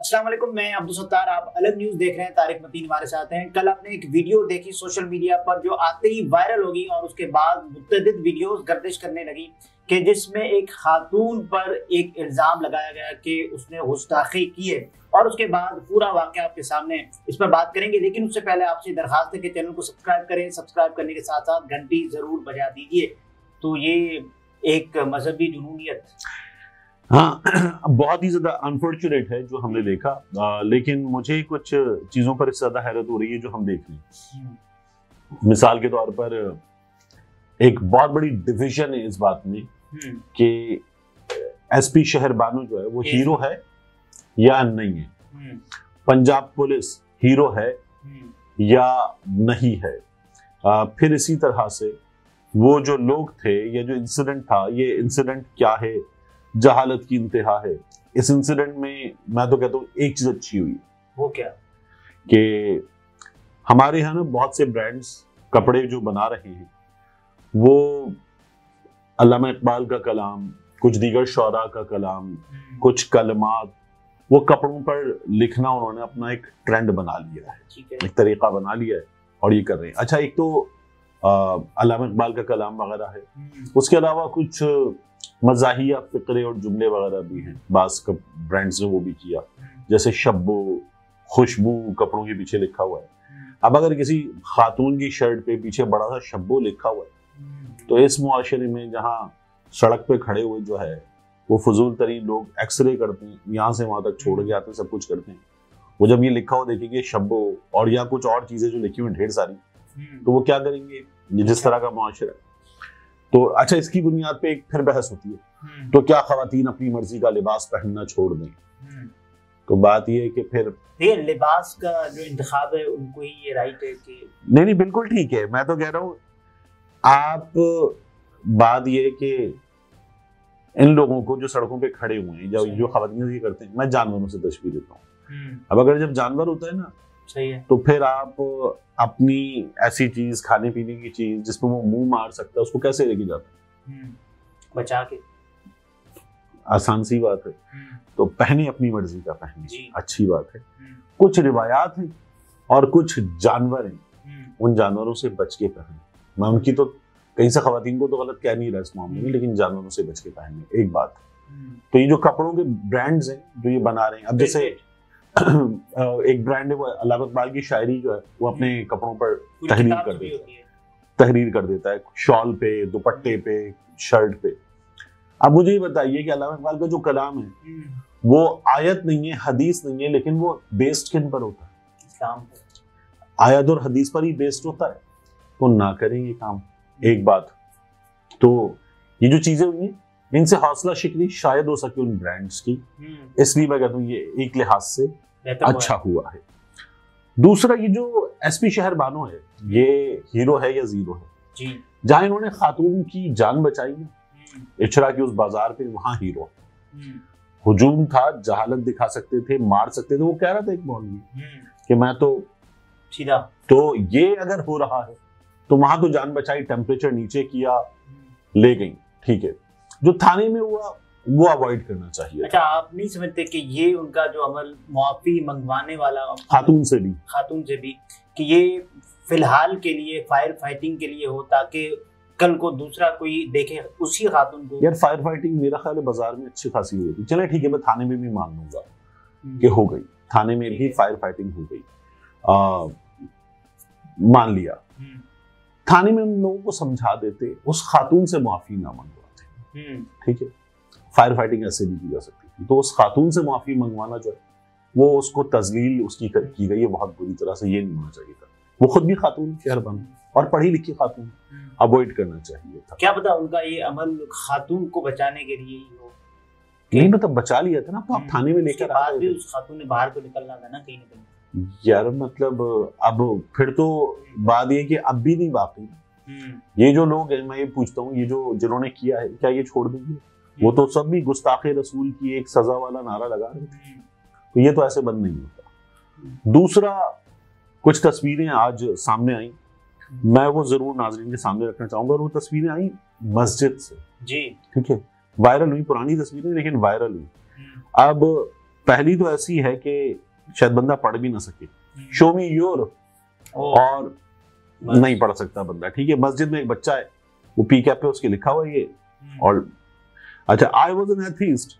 अस्सलाम वालेकुम, मैं अब्दुल सत्तार। आप अलग न्यूज देख रहे हैं। तारिक मतीन हमारे साथ हैं। कल आपने एक वीडियो देखी सोशल मीडिया पर जो आते ही वायरल होगी और उसके बाद मुतअद्दिद वीडियोस गर्दिश करने लगी कि जिसमें एक खातून पर एक इल्जाम लगाया गया कि उसने गुस्ताखी की है और उसके बाद पूरा वाकया आपके सामने इस पर बात करेंगे। लेकिन उससे पहले आपसे दरखास्त है कि चैनल को सब्सक्राइब करें। सब्सक्राइब करने के साथ साथ घंटी जरूर बजा दीजिए। तो ये एक मजहबी जुनूनियत, हाँ, बहुत ही ज्यादा अनफॉर्चुनेट है जो हमने देखा, लेकिन मुझे कुछ चीजों पर इससे ज्यादा हैरत हो रही है जो हम देख रहे हैं। मिसाल के तौर पर एक बहुत बड़ी डिवीजन है इस बात में कि एसपी शहर बानो जो है वो हीरो है या नहीं है, पंजाब पुलिस हीरो है या नहीं है। फिर इसी तरह से वो जो लोग थे या जो इंसिडेंट था, ये इंसिडेंट क्या है, जहालत की इंतहा है। इस इंसिडेंट में मैं तो कहता हूँ एक चीज अच्छी हुई, वो क्या कि हमारे यहाँ ना बहुत से ब्रांड्स कपड़े जो बना रहे हैं वो अल्लामा इकबाल का कलाम, कुछ दीगर शौरा का कलाम, कुछ कलमात, वो कपड़ों पर लिखना उन्होंने अपना एक ट्रेंड बना लिया है, एक तरीका बना लिया है और ये कर रहे हैं। अच्छा, एक तो अल्लामा इकबाल का कलाम वगैरह है, उसके अलावा कुछ मज़ाहिया फिक्रे और जुमले वगैरह भी हैं। बास का ब्रांड्स ने वो भी किया, जैसे शब्बो, खुशबू कपड़ों के पीछे लिखा हुआ है। अब अगर किसी खातून की शर्ट पे पीछे बड़ा सा शब्बो लिखा हुआ है तो इस मुआशरे में जहाँ सड़क पे खड़े हुए जो है वो फजूल तरीन लोग एक्सरे करते हैं, यहाँ से वहां तक छोड़ के आते हैं, सब कुछ करते हैं। वो जब ये लिखा हुआ देखेंगे शब्बो और या कुछ और चीजें जो लिखी हुई ढेर सारी, तो वो क्या करेंगे, जिस तरह का मुआशरा। तो अच्छा, इसकी बुनियाद पे एक फिर बहस होती है, तो क्या खवातीन अपनी मर्जी का लिबास पहनना छोड़ दें? तो बात ये है कि फिर ये लिबास का जो इंतखाब है उनको ही ये राइट है कि नहीं, बिल्कुल ठीक है। मैं तो कह रहा हूँ, आप बात ये है कि इन लोगों को जो सड़कों पे खड़े हुए हैं, जो खवातीन ये करते हैं, मैं जानवरों से तशबीह देता हूँ। अब अगर जब जानवर होता है ना, सही है, तो फिर आप अपनी ऐसी चीज, खाने पीने की चीज जिसमें वो मुंह मार सकता है, उसको कैसे लेके जाता है? बचा के। आसान सी बात है। तो पहने अपनी मर्जी का पहने, अच्छी बात है। कुछ रिवायात हैं और कुछ जानवर हैं, उन जानवरों से बच के पहने। मैं उनकी तो कहीं से खवातीन को तो गलत कह नहीं रहा इस मामले में, लेकिन जानवरों से बच के पहने, एक बात। तो ये जो कपड़ों के ब्रांड्स हैं जो ये बना रहे हैं, अब जैसे एक ब्रांड है वो अल्लामा इकबाल की शायरी जो है वो अपने कपड़ों पर तहरीर कर देता है, शॉल पे, दुपट्टे पे, शर्ट पे। अब मुझे ये बताइए कि अल्लामा इकबाल का जो कलाम है वो आयत नहीं है, हदीस नहीं है, लेकिन वो बेस्ड किन पर होता है? इस्लाम पर। आयत और हदीस पर ही बेस्ड होता है, तो ना करें ये काम, एक बात। तो ये जो चीजें हुई हैं, इनसे हौसला शिकनी शायद हो सके उन ब्रांड्स की, इसलिए मैं कहता हूँ ये एक लिहाज से अच्छा हुआ है। दूसरा, ये जो एसपी शहर बानो है, ये हीरो है या जीरो है जी? जहां इन्होंने खातून की जान बचाई ना, इचरा की उस बाजार पे, वहां हीरो। हुजूम था, जहालत दिखा सकते थे, मार सकते थे। वो कह रहा था एक मौलवी कि मैं तो सीधा, तो ये अगर हो रहा है तो वहां तो जान बचाई, टेम्परेचर नीचे किया, ले गई, ठीक है। जो थाने में हुआ वो अवॉइड करना चाहिए। अच्छा, आप नहीं समझते कि ये उनका जो अमल मुआफी मंगवाने वाला खातून से भी कि ये फिलहाल के लिए फायर फाइटिंग के लिए हो, ताकि कल को दूसरा कोई देखे उसी खातून को। यार, फायर फाइटिंग मेरा ख्याल है बाजार में अच्छी खासी हुई थी। चले ठीक है, मैं थाने में भी मान लूंगा कि हो गई, थाने में भी फायर फाइटिंग हो गई, मान लिया। थाने में उन लोगों को समझा देते, उस खातून से माफी ना मंगवाते, ठीक है। फायर फाइटिंग ऐसे भी की जा सकती थी। तो उस खातून से माफी मंगवाना जो है वो उसको तजलील उसकी की गई है बहुत बुरी तरह से, ये नहीं होना चाहिए था। वो खुद भी खातून शहर बन और पढ़ी लिखी खातून, अवॉइड करना चाहिए था। क्या पता उनका ये अमल खातून को बचाने के लिए ही हो। नहीं, मतलब बचा लिया था ना, तो आप थाने में लेकर बाद भी उस खातून ने बाहर तो निकलना था ना कहीं ना कहीं। यार मतलब अब फिर तो बात ये कि अब भी नहीं बाकी। ये जो लोग हैं, मैं ये पूछता हूँ, ये जो जिन्होंने किया है, क्या ये छोड़ देंगे? वो तो सब भी गुस्ताखे रसूल की एक सजा वाला नारा लगा रहे थे, तो ये तो ऐसे बंद नहीं होता। दूसरा, कुछ तस्वीरें आज सामने आई, मैं वो जरूर नाज़रीन के सामने रखना चाहूंगा। और वो तस्वीरें आई मस्जिद से जी, ठीक है, वायरल हुई, पुरानी तस्वीरें लेकिन वायरल हुई। अब पहली तो ऐसी है कि शायद बंदा पढ़ भी ना सके, शो मी योर, और नहीं पढ़ सकता बंदा, ठीक है। मस्जिद में एक बच्चा है, वो पी कैप पे उसके लिखा हुआ है ये, और अच्छा, I was an atheist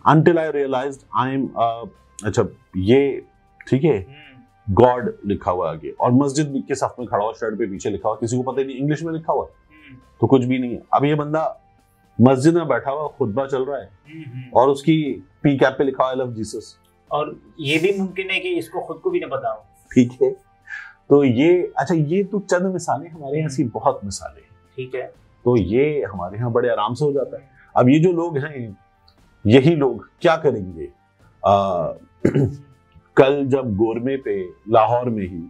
until I realized I am अच्छा ये ठीक है, गॉड लिखा हुआ आगे, और मस्जिद के सफ में खड़ा हुआ, शर्ट पे पीछे लिखा हुआ, किसी को पता ही नहीं इंग्लिश में लिखा हुआ तो कुछ भी नहीं है। अब ये बंदा मस्जिद में बैठा हुआ, खुतबा चल रहा है, और उसकी पी कैप पे लिखा हुआ आई लव जीसस, और ये भी मुमकिन है कि इसको खुद को भी ना पता हो, ठीक है। तो ये अच्छा, ये तो चंद मिसालें, हमारे यहाँ ऐसी बहुत मिसालें हैं, ठीक है। तो ये हमारे यहाँ बड़े आराम से हो जाता है। अब ये जो लोग हैं, यही लोग क्या करेंगे, कल जब गोरमे पे लाहौर में ही,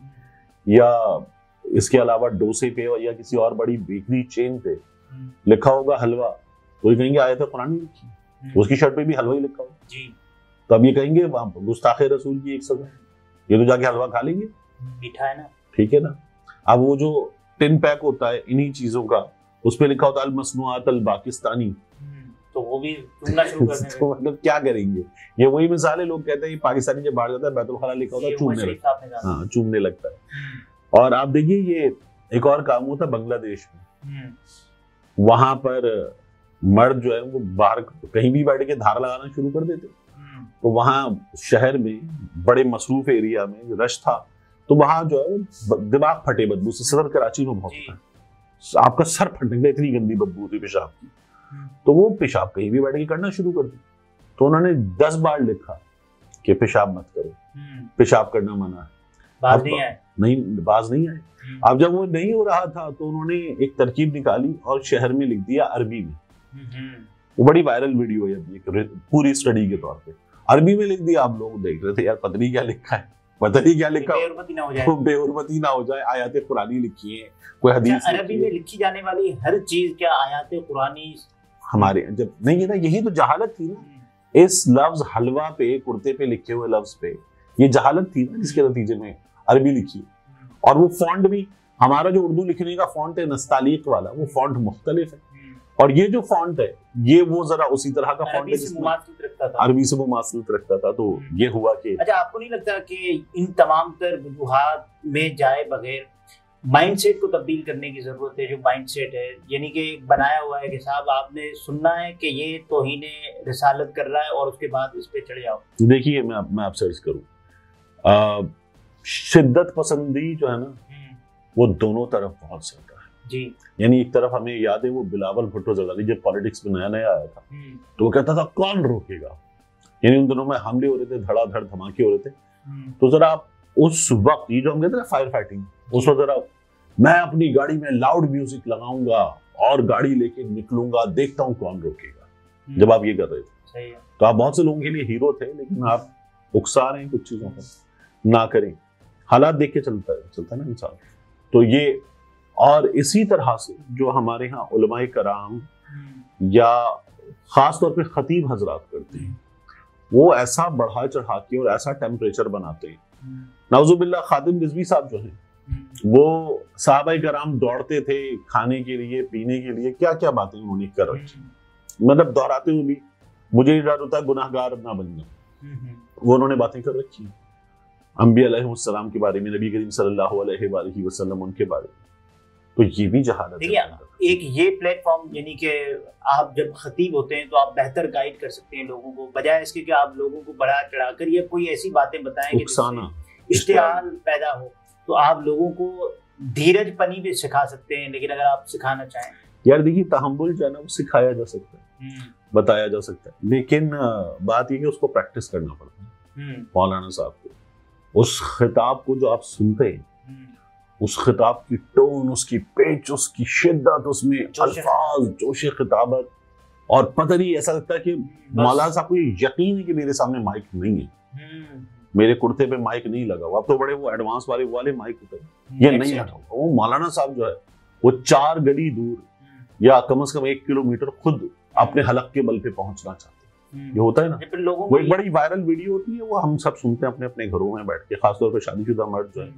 या इसके अलावा डोसे पे, या किसी और बड़ी बेकरी चेन पे लिखा होगा हलवा, तो ये कहेंगे आयत कुरान लिखी, उसकी शर्ट पे भी हलवा ही लिखा होगा जी, तो अब ये कहेंगे गुस्ताखे रसूल की एक सजा, ये तो जाके हलवा खा लेंगे, मीठा है ना, ठीक है ना। अब वो जो टिन पैक होता है इन्हीं चीजों का, उस पे लिखा होता है अल मसनूआत अल पाकिस्तानी, तो वो भी चुनना शुरू कर देंगे। तो मतलब क्या करेंगे, ये वही मिसाल है, लोग कहते हैं पाकिस्तानी जब बाहर जाता है बैतुल खला लिखा होता है, चूमने लगता है, हाँ चूमने लगता है। और आप देखिए, ये एक और काम होता है बांग्लादेश में, वहां पर मर्द जो है वो बाहर कहीं भी बैठ के धार लगाना शुरू कर देते, तो वहां शहर में बड़े मसरूफ एरिया में रश था, तो वहां जो है दिमाग फटे बदबू से, सदर कराची में बहुत होता है, आपका सर फटने का, इतनी गंदी बदबू थी पेशाब की, तो वो पेशाब कहीं भी बैठ के करना शुरू कर दी। तो उन्होंने 10 बार लिखा कि पेशाब मत करो, पेशाब करना मना है, बाज नहीं आए, बाज नहीं आए। अब जब वो नहीं हो रहा था तो उन्होंने एक तरकीब निकाली और शहर में लिख दिया अरबी में, वो बड़ी वायरल वीडियो है अभी, पूरी स्टडी के तौर पे अरबी में लिख दिया। आप लोग देख रहे थे यार पता नहीं क्या लिखा है, पता नहीं क्या लिखा, बेहुरमती ना हो जाए, आयत कुरानी लिखी है, कोई हदीस। अरबी में लिखी जाने वाली हर चीज क्या आयत कुरानी हमारे जब नहीं है ना, यही तो जहालत थी ना, इस लफ्ज हलवा पे, कुर्ते पे लिखे हुए लफ्ज पे, ये जहालत थी ना, जिसके नतीजे में अरबी लिखी। और वो फॉन्ट भी, हमारा जो उर्दू लिखने का फॉन्ट है नस्तालीक वाला, वो फॉन्ट मुख्तलिफ है, और ये जो फॉन्ट है ये वो जरा उसी तरह का फॉन्ट है जिसमें अरबी से मुमासिलत रखता था। तो ये हुआ कि अच्छा, आपको नहीं लगता कि इन तमाम तर वजूहात में जाए बगैर माइंडसेट को तब्दील करने की जरूरत है? जो माइंडसेट है, यानी कि बनाया हुआ है कि साहब आपने सुनना है कि ये तौहीने रिसालत कर रहा है और उसके बाद इस पे चढ़ जाओ। देखिए मैं आपसे अर्ज करूं, शिद्दत पसंदी जो है ना, वो दोनों तरफ बहुत ज्यादा है जी। यानी एक तरफ हमें याद है वो बिलावल भुट्टो जरदारी जब पॉलिटिक्स में नया नया आया था, तो वो कहता था कौन रोकेगा, यानी उन दिनों में हमले हो रहे थे, धड़ाधड़ धमाके हो रहे थे। तो जरा आप उस वक्त, ये जो हम कहते हैं फायर फाइटिंग, उस वक्त जरा मैं अपनी गाड़ी में लाउड म्यूजिक लगाऊंगा और गाड़ी लेके निकलूंगा, देखता हूँ कौन रोकेगा, जब आप ये कर रहे थे। सही है। तो आप बहुत से लोगों के लिए हीरो थे, लेकिन आप उकसा रहे हैं कुछ चीजों को, ना करें, हालात देख के चलता है ना इंसान। तो ये, और इसी तरह से जो हमारे यहाँ उलमाए कराम या खास तौर पे खतीब हजरात करते हैं, वो ऐसा बढ़ा चढ़ा के और ऐसा टेम्परेचर बनाते हैं। नाउजुबिल्लाह खादिम रिजवी साहब जो हैं, वो साहबाए कराम दौड़ते थे खाने के लिए, पीने के लिए, क्या क्या बातें उन्होंने कर रखी, मतलब दोहराते हुए भी मुझे डर होता है गुनाहगार ना बन जाऊं, वो उन्होंने बातें कर रखी अंबिया अलैहिस्सलाम के बारे में, नबी करीम सल्लल्लाहु अलैहि वसल्लम उनके बारे में। तो ये भी जहालत है। देखिए, एक ये प्लेटफॉर्म, यानी कि आप जब खतीब होते हैं तो आप बेहतर गाइड कर सकते हैं लोगों को, बजाय इसके कि आप लोगों को बढ़ा चढ़ाकर या कोई ऐसी बातें बताएं कि इश्तिहाल पैदा हो। तो आप लोगों को धीरज पनी भी सिखा सकते हैं, लेकिन अगर आप सिखाना चाहें, यार देखिए तहम्मुल जो है ना वो सिखाया जा सकता है, बताया जा सकता है, लेकिन बात ये कि उसको प्रैक्टिस करना पड़ता है। मौलाना साहब को उस खिताब को जो आप सुनते हैं, उस खिताब की टोन, उसकी पिच, उसकी शिद्दत, उसमें अल्फाज, जोश खिताबत, और पता नहीं ऐसा लगता है कि मौलाना साहब को ये यकीन है कि मेरे सामने माइक नहीं है, मेरे कुर्ते पे माइक नहीं लगा हुआ। अब तो बड़े वो एडवांस वाले माइक होते हैं, ये नहीं लगा हुआ। वो मौलाना साहब जो है वो 4 गली दूर या कम से कम 1 किलोमीटर खुद अपने हलक के बल पे पहुंचना चाहते हैं। ये होता है ना, वो एक बड़ी वायरल वीडियो होती है, वो हम सब सुनते हैं अपने अपने घरों में बैठ के, खासतौर पर शादीशुदा मर्द जो है,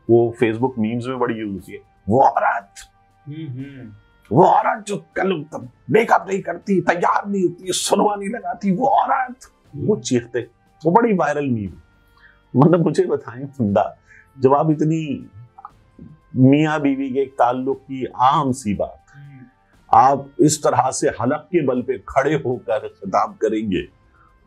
वो फेसबुक मीम्स में बड़ी यूज होती है, वो औरत जो कल मेकअप नहीं करती, तैयार नहीं होती, सुनवा नहीं लगाती, वो औरत, वो चीखते, वो बड़ी वायरल मीम। मतलब मुझे बताएं फंदा, जब आप इतनी मियाँ बीवी के एक ताल्लुक की आम सी बात आप इस तरह से हलक के बल पे खड़े होकर खिताब करेंगे,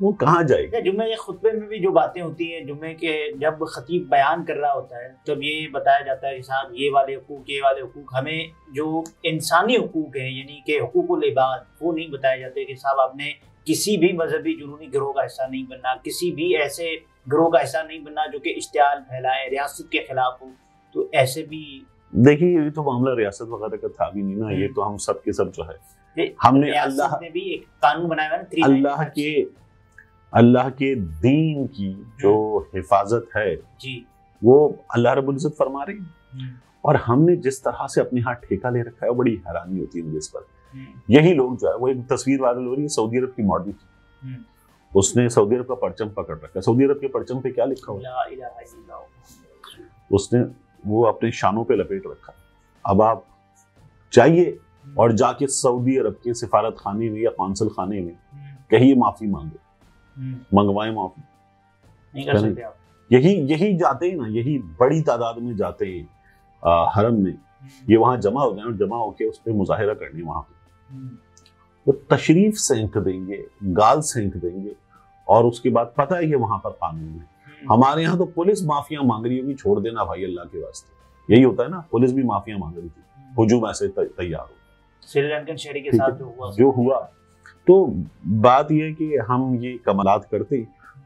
वो कहाँ जाएगा? जुम्मे के खुतबे में भी जो बातें होती हैं, जुम्मे के जब खतीब बयान कर रहा होता है तब ये बताया जाता है कि साहब ये वाले हुकूक, हमें जो इंसानी हुकूक हैं यानी कि हुकूकुल इबाद, वो नहीं बताए जाते कि साहब आपने किसी भी मजहबी जुनूनी गिरोह का हिस्सा नहीं बनना, किसी भी ऐसे गिरोह का हिस्सा नहीं बनना जो कि इश्तियाल फैलाए, रियासत के खिलाफ हो। तो ऐसे भी देखिए, ये तो मामला रियासत वगैरह का था भी नहीं ना, ये तो हम सब के सब जो है हमने अल्लाह ने भी एक कानून बनाया है, अल्लाह के दीन की जो हिफाजत है जी, वो अल्लाह रब्बुल इज्जत फरमा रही है। और हमने जिस तरह से अपने हाथ ठेका ले रखा है, वो बड़ी हैरानी होती है मुझे इस पर। यही लोग जो है, वो एक तस्वीर वायरल हो रही है सऊदी अरब की मॉडल की, उसने सऊदी अरब का परचम पकड़ रखा है। सऊदी अरब के परचम पे क्या लिखा हुआ? उसने वो अपने शानों पे लपेट रखा। अब आप चाहिए और जाके सऊदी अरब के सिफारत खाने में या कौंसल खाने में कहिए माफी मांगो, मंगवाए माफी, नहीं कर सकते आप। यही जाते हैं ना, यही बड़ी तादाद में जाते हैं हरम में, ये वहां जमा हो जाए और जमा होके उस पर मुजाहिरा करने वहां पे, वो तशरीफ सेंक देंगे, गाल सेंक देंगे, और उसके बाद पता है कि वहां पर कानून है। हमारे यहाँ तो पुलिस माफिया मांग रही होगी, छोड़ देना भाई अल्लाह के वास्ते, यही होता है ना, पुलिस भी माफिया मांग रही थी, हुजूम ऐसे तैयार हो। श्रीलंकन शहरी के साथ जो हुआ तो बात यह है कि हम ये कमालात करते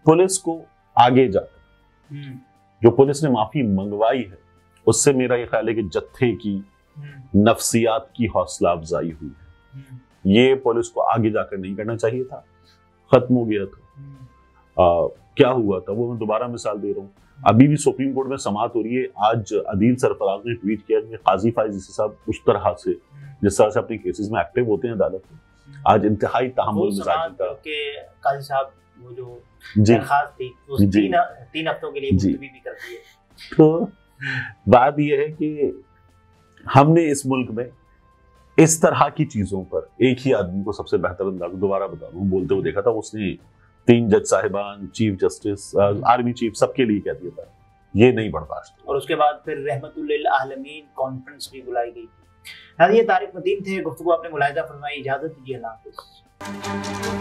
पुलिस को आगे जाकर, जो पुलिस ने माफी मंगवाई है उससे मेरा ये ख्याल है कि जत्थे की नफ्सियात की हौसला अफजाई हुई है। ये पुलिस को आगे जाकर नहीं करना चाहिए था, खत्म हो गया था। क्या हुआ था वो मैं दोबारा मिसाल दे रहा हूँ। अभी भी सुप्रीम कोर्ट में समाअत हो रही है। आज अदील सरफराज ने ट्वीट किया कि काजी फाइज इसी साहब उस तरह से जिस तरह से अपने केसेस में एक्टिव होते हैं अदालत में, आज इंतहाई तहम्मुल मिजाजी का काजी साहब वो जो दरखास्त थी उस 3 हफ्तों के लिए मुलतवी भी कर दी है। तो बात यह है कि हमने इस मुल्क में इस तरह की चीजों पर एक ही आदमी को सबसे बेहतर अंदाज दोबारा बता रहा हूँ बोलते हुए देखा था। उसने 3 जज साहिबान, चीफ जस्टिस, आर्मी चीफ सबके लिए कह दिया था ये नहीं बर्दाश्त। और उसके बाद फिर रहमतुल्लिल आलमीन कॉन्फ्रेंस भी बुलाई गई थी। ये तारिक मतीन थे, गुफ्तगू आपने मुलाहिजा फरमाई। इजाजत दीजिए, अल्लाह हाफ़िज़।